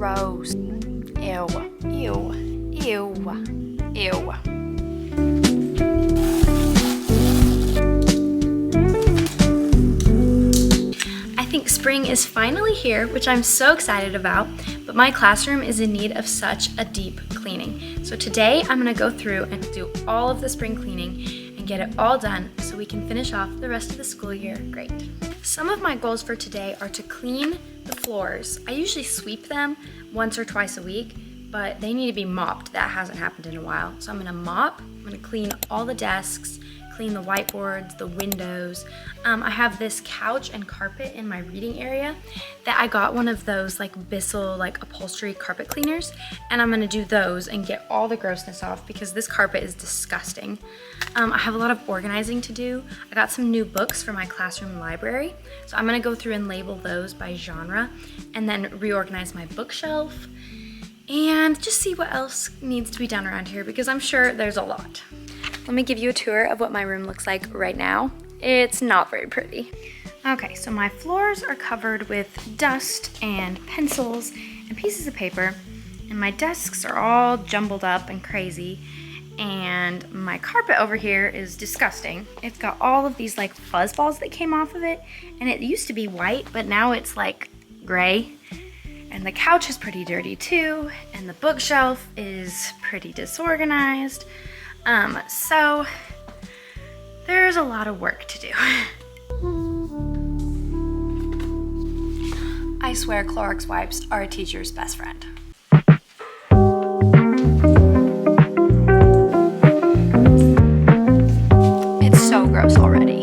Gross. Ew. Ew. Ew. Ew. I think spring is finally here, which I'm so excited about, but my classroom is in need of such a deep cleaning. So today I'm gonna go through and do all of the spring cleaning and get it all done so we can finish off the rest of the school year great. Some of my goals for today are to clean the floors. I usually sweep them once or twice a week, but they need to be mopped. That hasn't happened in a while. So I'm gonna mop, I'm gonna clean all the desks, clean the whiteboards, the windows. I have this couch and carpet in my reading area that I got one of those like Bissell like upholstery carpet cleaners, and I'm gonna do those and get all the grossness off because this carpet is disgusting. I have a lot of organizing to do. I got some new books for my classroom library, so I'm gonna go through and label those by genre and then reorganize my bookshelf and just see what else needs to be done around here because I'm sure there's a lot. Let me give you a tour of what my room looks like right now. It's not very pretty. Okay, so my floors are covered with dust and pencils and pieces of paper, and my desks are all jumbled up and crazy, and my carpet over here is disgusting. It's got all of these like fuzz balls that came off of it, and it used to be white, but now it's like gray. And the couch is pretty dirty too, and the bookshelf is pretty disorganized. So there's a lot of work to do. I swear Clorox wipes are a teacher's best friend. It's so gross already.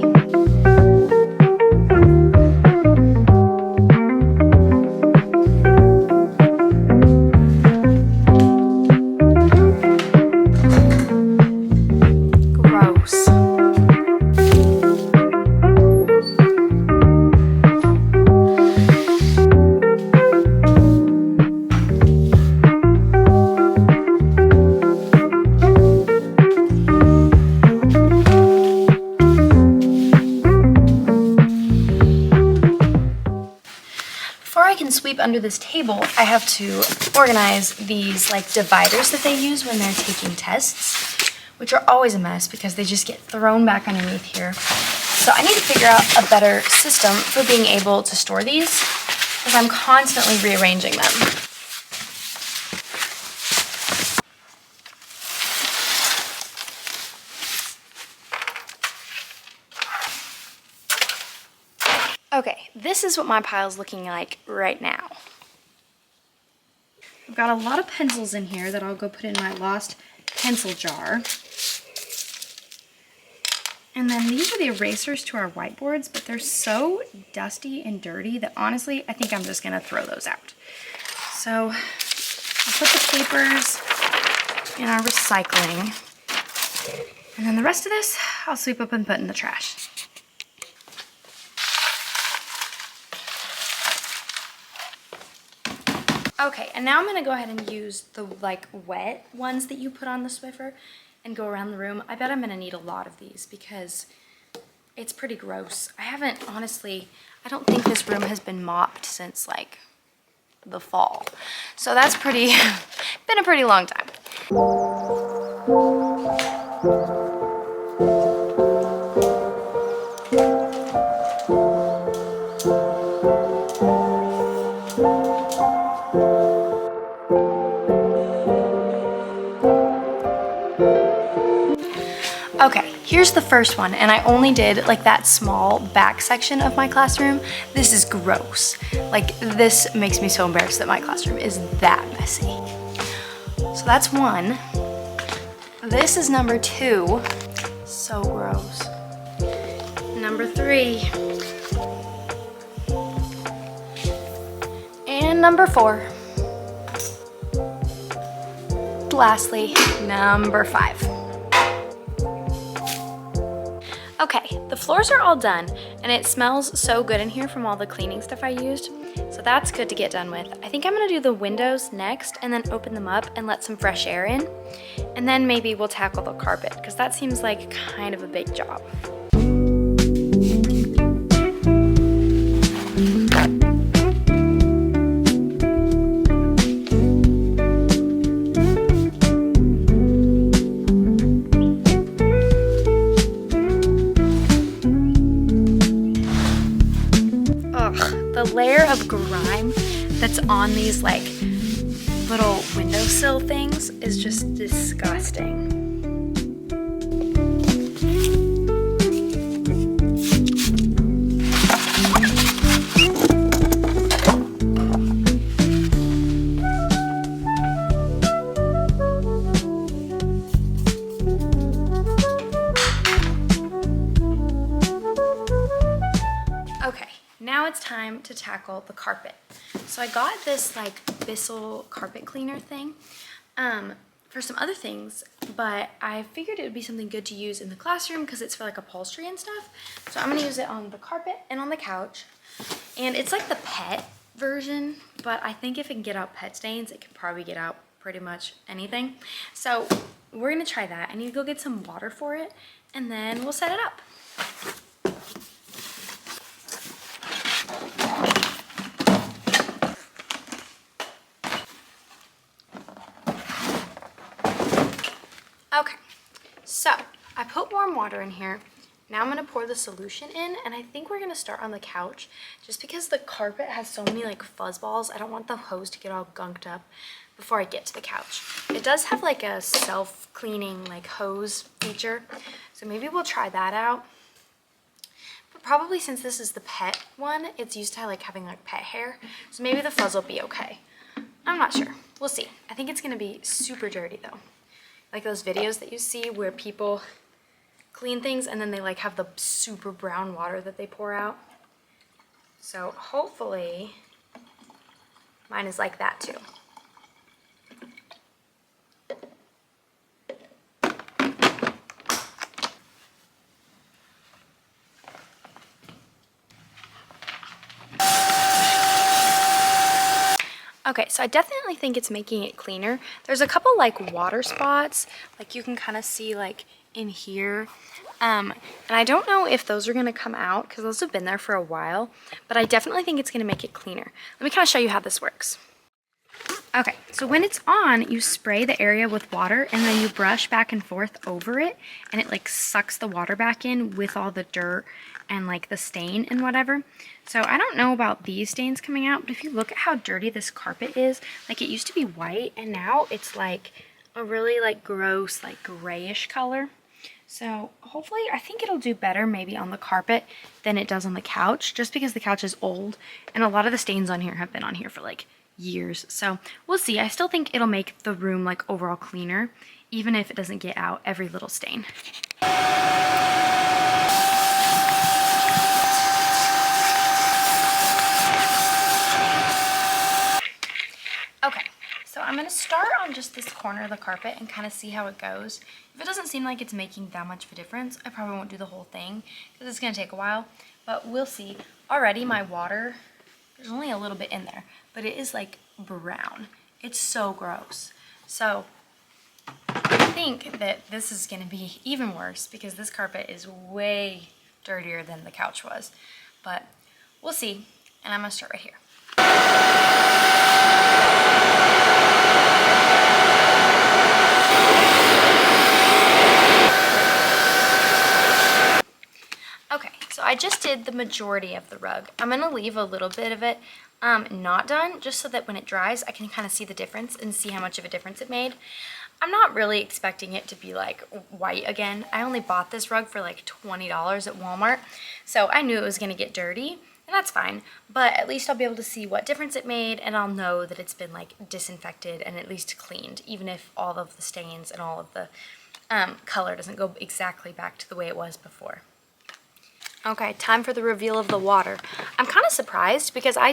Sweep under this table, I have to organize these like dividers that they use when they're taking tests, which are always a mess because they just get thrown back underneath here. So I need to figure out a better system for being able to store these because I'm constantly rearranging them. Okay, this is what my pile's looking like right now. I've got a lot of pencils in here that I'll go put in my lost pencil jar. And then these are the erasers to our whiteboards, but they're so dusty and dirty that honestly, I think I'm just gonna throw those out. So I'll put the papers in our recycling. And then the rest of this, I'll sweep up and put in the trash. Okay, and now I'm gonna go ahead and use the like wet ones that you put on the Swiffer and go around the room. I bet I'm gonna need a lot of these because it's pretty gross. I don't think this room has been mopped since like the fall. So that's been a pretty long time. Okay, here's the first one, and I only did like that small back section of my classroom. This is gross. Like, this makes me so embarrassed that my classroom is that messy. So that's one. This is number 2. So gross. Number 3. And number 4. Lastly, number 5. Okay, the floors are all done, and it smells so good in here from all the cleaning stuff I used, so that's good to get done with. I think I'm gonna do the windows next and then open them up and let some fresh air in, and then maybe we'll tackle the carpet, because that seems like kind of a big job. on these like little windowsill things is just disgusting. Now it's time to tackle the carpet. So I got this like Bissell carpet cleaner thing for some other things, but I figured it would be something good to use in the classroom because it's for like upholstery and stuff. So I'm gonna use it on the carpet and on the couch. And it's like the pet version, but I think if it can get out pet stains, it can probably get out pretty much anything. So we're gonna try that. I need to go get some water for it and then we'll set it up. Okay, so I put warm water in here. Now I'm gonna pour the solution in, and I think we're gonna start on the couch just because the carpet has so many like fuzz balls. I don't want the hose to get all gunked up before I get to the couch. It does have like a self-cleaning like hose feature, so maybe we'll try that out. But probably since this is the pet one, it's used to like having like pet hair, so maybe the fuzz will be okay. I'm not sure, we'll see. I think it's gonna be super dirty though. Like those videos that you see where people clean things and then they like have the super brown water that they pour out. So hopefully mine is like that too. Okay, so I definitely think it's making it cleaner. There's a couple like water spots, like you can kind of see like in here. And I don't know if those are gonna come out because those have been there for a while, but I definitely think it's gonna make it cleaner. Let me kind of show you how this works. Okay, so when it's on, you spray the area with water and then you brush back and forth over it and it like sucks the water back in with all the dirt and like the stain and whatever. So I don't know about these stains coming out, but if you look at how dirty this carpet is, like it used to be white and now it's like a really like gross like grayish color. So hopefully I think it'll do better maybe on the carpet than it does on the couch, just because the couch is old and a lot of the stains on here have been on here for like years. So we'll see. I still think it'll make the room like overall cleaner, even if it doesn't get out every little stain. Okay, so I'm gonna start on just this corner of the carpet and kind of see how it goes. If it doesn't seem like it's making that much of a difference, I probably won't do the whole thing because it's gonna take a while, but we'll see. Already my water, there's only a little bit in there, but it is like brown. It's so gross. So I think that this is gonna be even worse because this carpet is way dirtier than the couch was, but we'll see. And I'm gonna start right here. Okay, so I just did the majority of the rug. I'm gonna leave a little bit of it not done, just so that when it dries, I can kind of see the difference and see how much of a difference it made. I'm not really expecting it to be like white again. I only bought this rug for like $20 at Walmart, so I knew it was gonna get dirty, and that's fine, but at least I'll be able to see what difference it made, and I'll know that it's been like disinfected and at least cleaned, even if all of the stains and all of the color doesn't go exactly back to the way it was before. Okay, time for the reveal of the water. I'm kind of surprised because I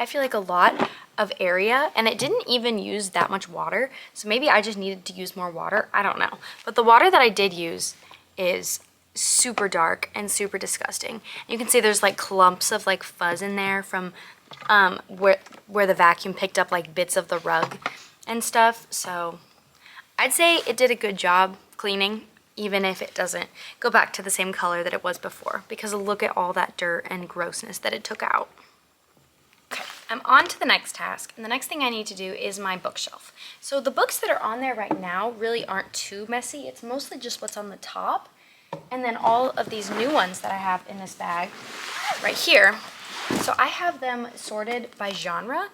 feel like a lot of area and it didn't even use that much water. So maybe I just needed to use more water. I don't know. But the water that I did use is super dark and super disgusting. You can see there's like clumps of like fuzz in there from where the vacuum picked up like bits of the rug and stuff. So I'd say it did a good job cleaning, even if it doesn't go back to the same color that it was before, because look at all that dirt and grossness that it took out. Okay, I'm on to the next task, and the next thing I need to do is my bookshelf. So the books that are on there right now really aren't too messy. It's mostly just what's on the top, and then all of these new ones that I have in this bag right here. So I have them sorted by genre,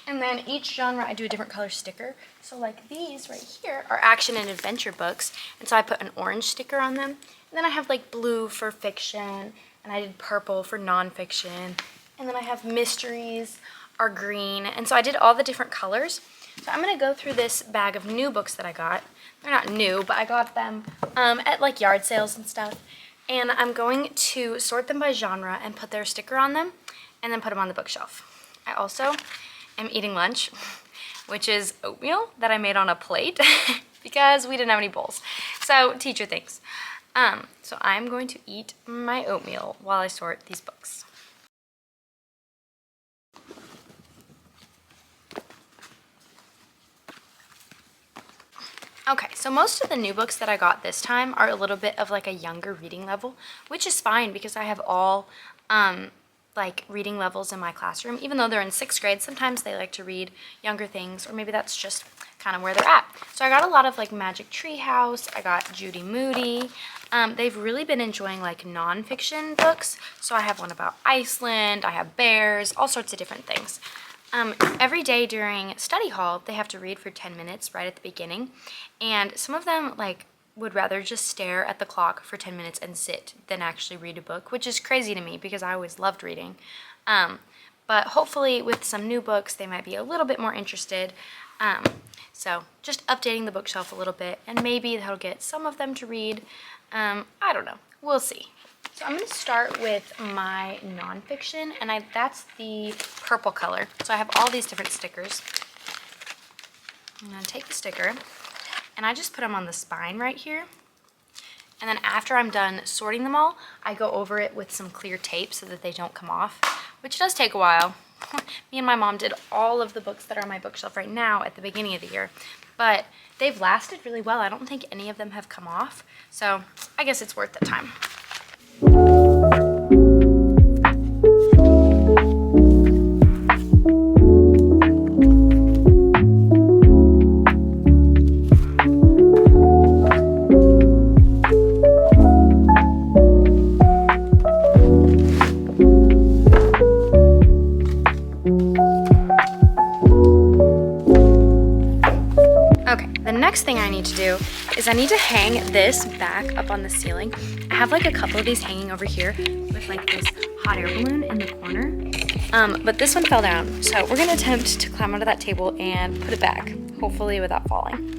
And then each genre, I do a different color sticker. So like these right here are action and adventure books. And so I put an orange sticker on them. And then I have like blue for fiction. And I did purple for nonfiction. And then I have mysteries are green. And so I did all the different colors. So I'm gonna go through this bag of new books that I got. They're not new, but I got them at like yard sales and stuff. And I'm going to sort them by genre and put their sticker on them and then put them on the bookshelf. I also am eating lunch, which is oatmeal that I made on a plate because we didn't have any bowls. So teacher thinks. So I'm going to eat my oatmeal while I sort these books. Okay, so most of the new books that I got this time are a little bit of like a younger reading level, which is fine because I have all like reading levels in my classroom. Even though they're in 6th grade, sometimes they like to read younger things, or maybe that's just kind of where they're at. So I got a lot of like Magic Tree House, I got Judy Moody. They've really been enjoying like nonfiction books. So I have one about Iceland, I have bears, all sorts of different things. Every day during study hall, they have to read for 10 minutes right at the beginning. And some of them like would rather just stare at the clock for 10 minutes and sit than actually read a book, which is crazy to me because I always loved reading. But hopefully with some new books, they might be a little bit more interested. So just updating the bookshelf a little bit, and maybe that'll get some of them to read. I don't know. We'll see. So I'm going to start with my nonfiction, and that's the purple color. So I have all these different stickers. I'm going to take the sticker, and I just put them on the spine right here. And then after I'm done sorting them all, I go over it with some clear tape so that they don't come off, which does take a while. Me and my mom did all of the books that are on my bookshelf right now at the beginning of the year, but they've lasted really well. I don't think any of them have come off, so I guess it's worth the time. Okay, the next thing I need to do is I need to hang this back up on the ceiling. I have like a couple of these hanging over here with like this hot air balloon in the corner. But this one fell down. So we're gonna attempt to climb onto that table and put it back, hopefully without falling.